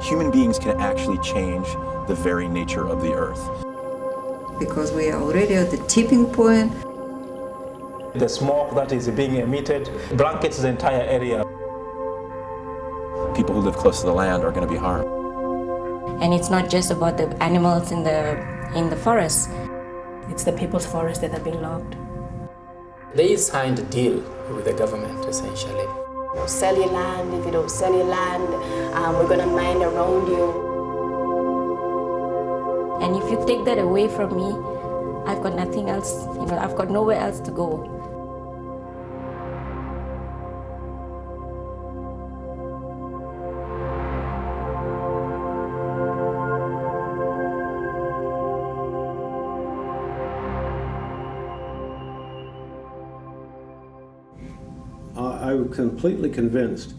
human beings can actually change the very nature of the earth. Because we are already at the tipping point. The smoke that is being emitted blankets the entire area. People who live close to the land are going to be harmed. And it's not just about the animals in the forest. It's the people's forest that have been logged. They signed a deal with the government, essentially. Sell your land. If you don't sell your land, we're going to mine around you. And if you take that away from me, I've got nothing else, I've got nowhere else to go. I'm completely convinced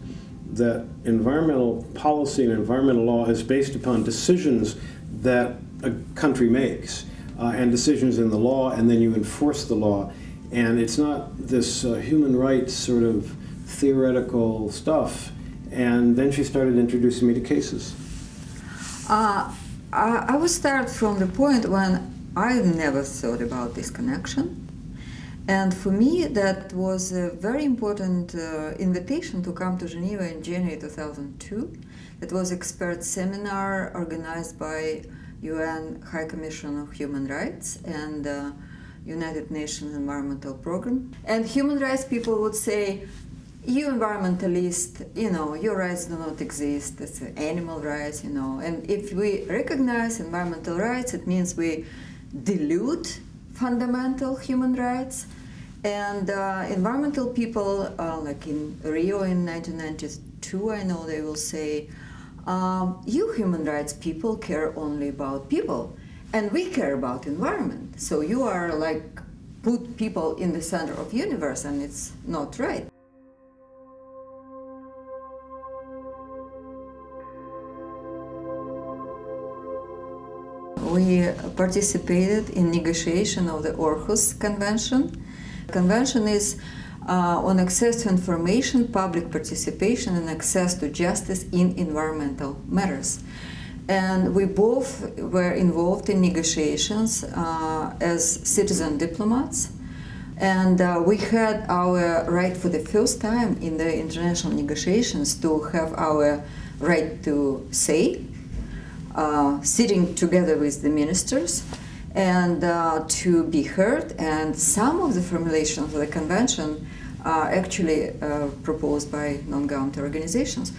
that environmental policy and environmental law is based upon decisions that a country makes and decisions in the law, and then you enforce the law. And it's not this human rights sort of theoretical stuff. And then she started introducing me to cases. I would start from the point when I never thought about this connection. And for me, that was a very important invitation to come to Geneva in January 2002. It was an expert seminar organized by UN High Commission of Human Rights and United Nations Environmental Program. And human rights people would say, you environmentalist, your rights do not exist, it's animal rights, And if we recognize environmental rights, it means we dilute fundamental human rights. And environmental people, like in Rio in 1992, I know they will say, you human rights people care only about people, and we care about environment. So you are like, put people in the center of universe, and it's not right. We participated in negotiation of the Aarhus Convention. The convention is on access to information, public participation, and access to justice in environmental matters. And we both were involved in negotiations as citizen diplomats. And we had our right for the first time in the international negotiations to have our right to say, sitting together with the ministers, and to be heard. And some of the formulations of the convention are actually proposed by non-government organizations.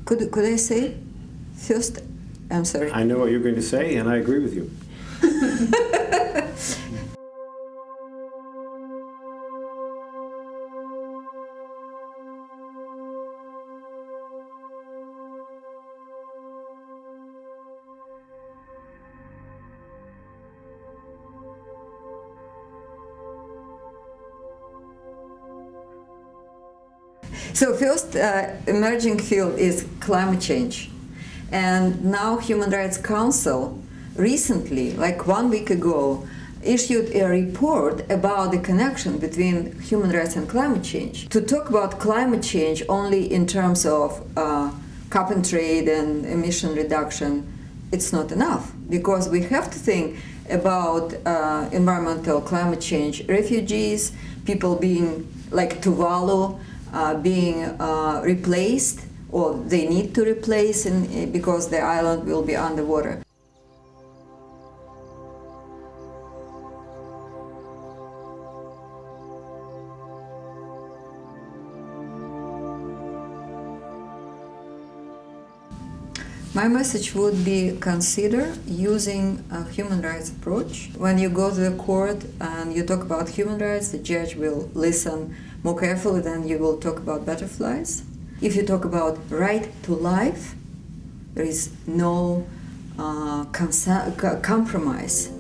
Could I say first? I'm sorry. I know what you're going to say, and I agree with you. So first emerging field is climate change. And now Human Rights Council recently, like 1 week ago, issued a report about the connection between human rights and climate change. To talk about climate change only in terms of cap and trade and emission reduction, it's not enough, because we have to think about environmental climate change, refugees, people being like Tuvalu, being replaced, or they need to replace because the island will be underwater. My message would be consider using a human rights approach. When you go to the court and you talk about human rights, the judge will listen more carefully than you will talk about butterflies. If you talk about right to life, there is no compromise.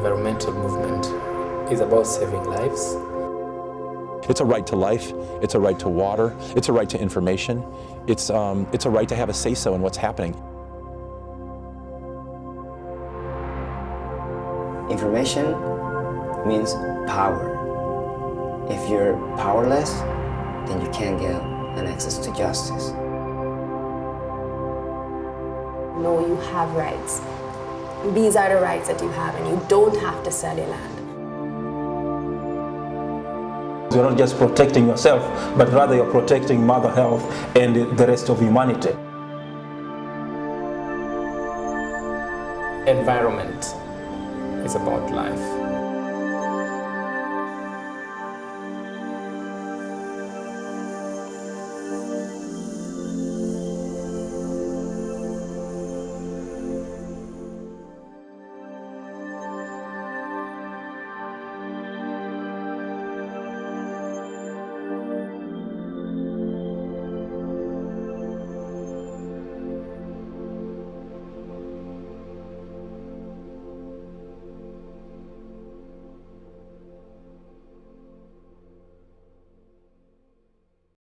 environmental movement is about saving lives. It's a right to life, it's a right to water, it's a right to information, it's a right to have a say-so in what's happening. Information means power. If you're powerless, then you can't get an access to justice. No, you have rights. These are the rights that you have, and you don't have to sell your land. You're not just protecting yourself, but rather you're protecting Mother Earth and the rest of humanity. Environment is about life.